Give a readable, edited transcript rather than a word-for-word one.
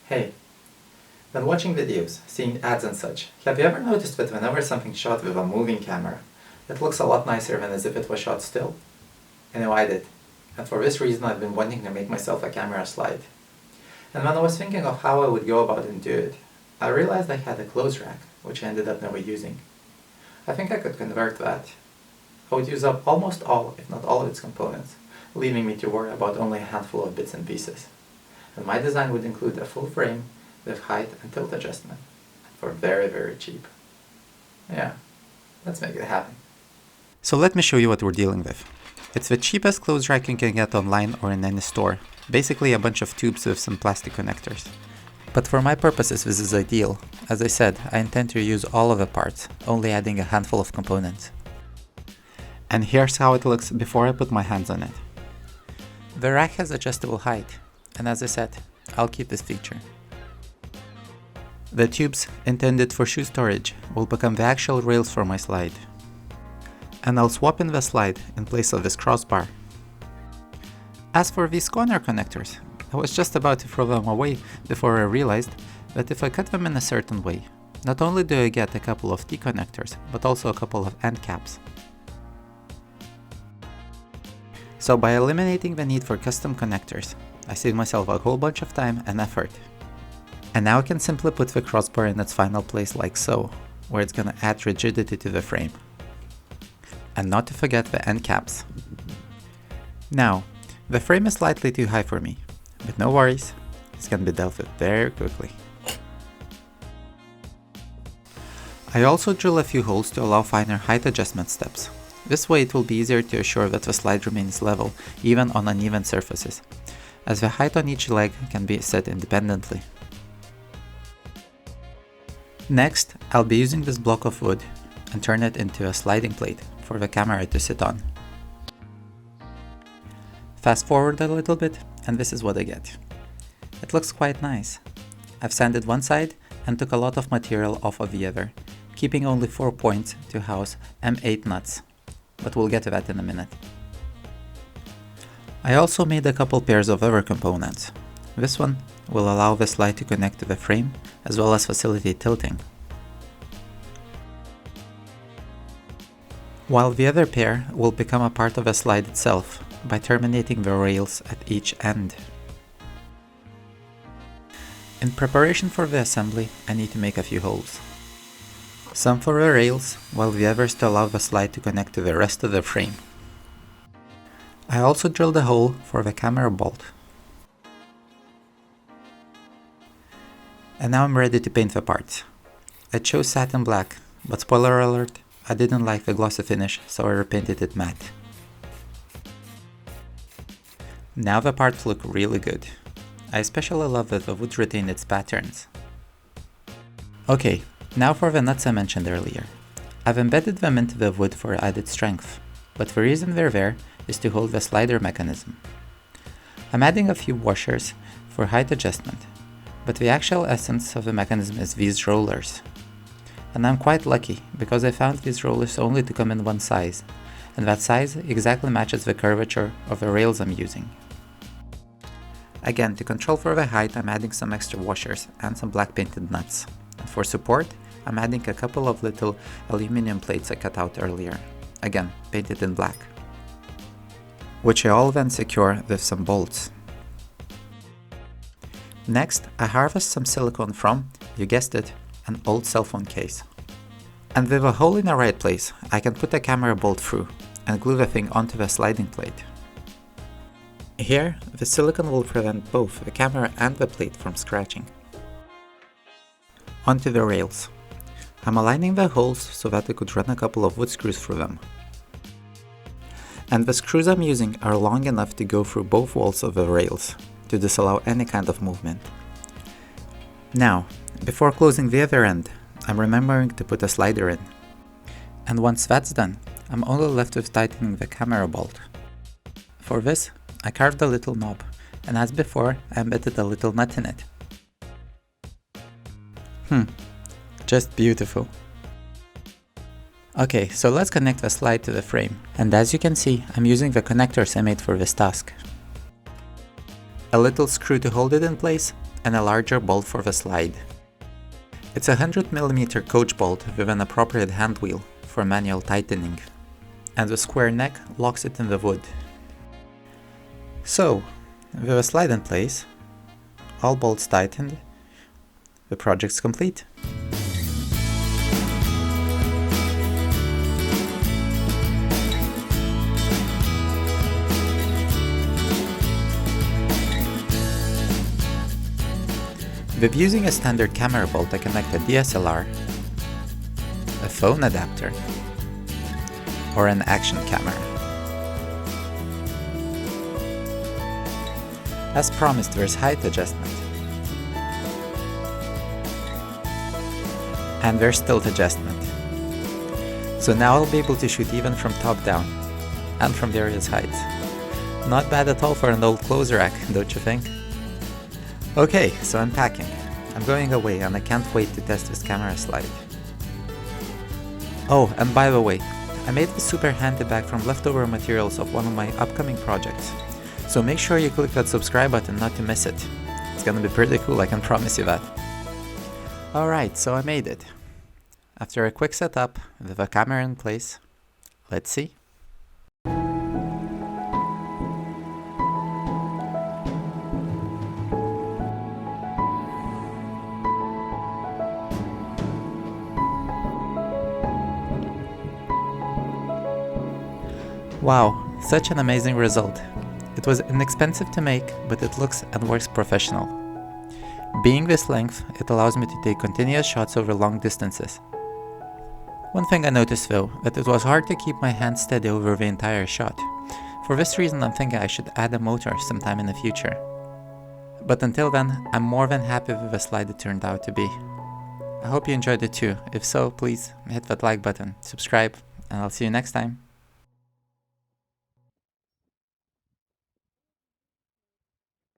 Hey, when watching videos, seeing ads and such, have you ever noticed that whenever something's shot with a moving camera, it looks a lot nicer than as if it was shot still? I know I did, and for this reason I've been wanting to make myself a camera slide. And when I was thinking of how I would go about and do it, I realized I had a clothes rack, which I ended up never using. I think I could convert that. I would use up almost all, if not all of its components, leaving me to worry about only a handful of bits and pieces. And my design would include a full frame with height and tilt adjustment, for very, very cheap. Yeah, let's make it happen. So let me show you what we're dealing with. It's the cheapest clothes rack you can get online or in any store. Basically a bunch of tubes with some plastic connectors. But for my purposes this is ideal. As I said, I intend to use all of the parts, only adding a handful of components. And here's how it looks before I put my hands on it. The rack has adjustable height, and as I said, I'll keep this feature. The tubes, intended for shoe storage, will become the actual rails for my slide. And I'll swap in the slide in place of this crossbar. As for these corner connectors, I was just about to throw them away before I realized that if I cut them in a certain way, not only do I get a couple of T connectors, but also a couple of end caps. So by eliminating the need for custom connectors, I saved myself a whole bunch of time and effort. And now I can simply put the crossbar in its final place like so, where it's gonna add rigidity to the frame. And not to forget the end caps. Now, the frame is slightly too high for me, but no worries, it's gonna be dealt with very quickly. I also drill a few holes to allow finer height adjustment steps. This way it will be easier to assure that the slide remains level, even on uneven surfaces, as the height on each leg can be set independently. Next, I'll be using this block of wood and turn it into a sliding plate for the camera to sit on. Fast forward a little bit and this is what I get. It looks quite nice. I've sanded one side and took a lot of material off of the other, keeping only 4 points to house M8 nuts, but we'll get to that in a minute. I also made a couple pairs of other components. This one will allow the slide to connect to the frame, as well as facilitate tilting. While the other pair will become a part of the slide itself, by terminating the rails at each end. In preparation for the assembly, I need to make a few holes. Some for the rails, while the others to allow the slide to connect to the rest of the frame. I also drilled a hole for the camera bolt. And now I'm ready to paint the parts. I chose satin black, but spoiler alert, I didn't like the glossy finish, so I repainted it matte. Now the parts look really good. I especially love that the wood retained its patterns. Okay, now for the nuts I mentioned earlier. I've embedded them into the wood for added strength, but the reason they're there is to hold the slider mechanism. I'm adding a few washers for height adjustment, but the actual essence of the mechanism is these rollers. And I'm quite lucky, because I found these rollers only to come in one size, and that size exactly matches the curvature of the rails I'm using. Again, to control for the height, I'm adding some extra washers and some black painted nuts. And for support, I'm adding a couple of little aluminum plates I cut out earlier, again painted in black, which I all then secure with some bolts. Next, I harvest some silicone from, you guessed it, an old cell phone case. And with a hole in the right place, I can put a camera bolt through and glue the thing onto the sliding plate. Here, the silicone will prevent both the camera and the plate from scratching. Onto the rails. I'm aligning the holes so that I could run a couple of wood screws through them. And the screws I'm using are long enough to go through both walls of the rails, to disallow any kind of movement. Now, before closing the other end, I'm remembering to put a slider in. And once that's done, I'm only left with tightening the camera bolt. For this, I carved a little knob, and as before, I embedded a little nut in it. Just beautiful. Okay, so let's connect the slide to the frame, and as you can see, I'm using the connectors I made for this task. A little screw to hold it in place, and a larger bolt for the slide. It's a 100mm coach bolt with an appropriate hand wheel for manual tightening, and the square neck locks it in the wood. So, with a slide in place, all bolts tightened, the project's complete. With using a standard camera bolt, I connect a DSLR, a phone adapter, or an action camera. As promised, there's height adjustment, and there's tilt adjustment. So now I'll be able to shoot even from top down, and from various heights. Not bad at all for an old clothes rack, don't you think? Okay, so I'm packing. I'm going away and I can't wait to test this camera slide. Oh, and by the way, I made this super handy bag from leftover materials of one of my upcoming projects. So make sure you click that subscribe button not to miss it. It's gonna be pretty cool, I can promise you that. Alright, so I made it. After a quick setup with a camera in place, let's see. Wow, such an amazing result. It was inexpensive to make, but it looks and works professional. Being this length, it allows me to take continuous shots over long distances. One thing I noticed though, that it was hard to keep my hand steady over the entire shot. For this reason I'm thinking I should add a motor sometime in the future. But until then, I'm more than happy with the slide it turned out to be. I hope you enjoyed it too. If so, please hit that like button, subscribe, and I'll see you next time.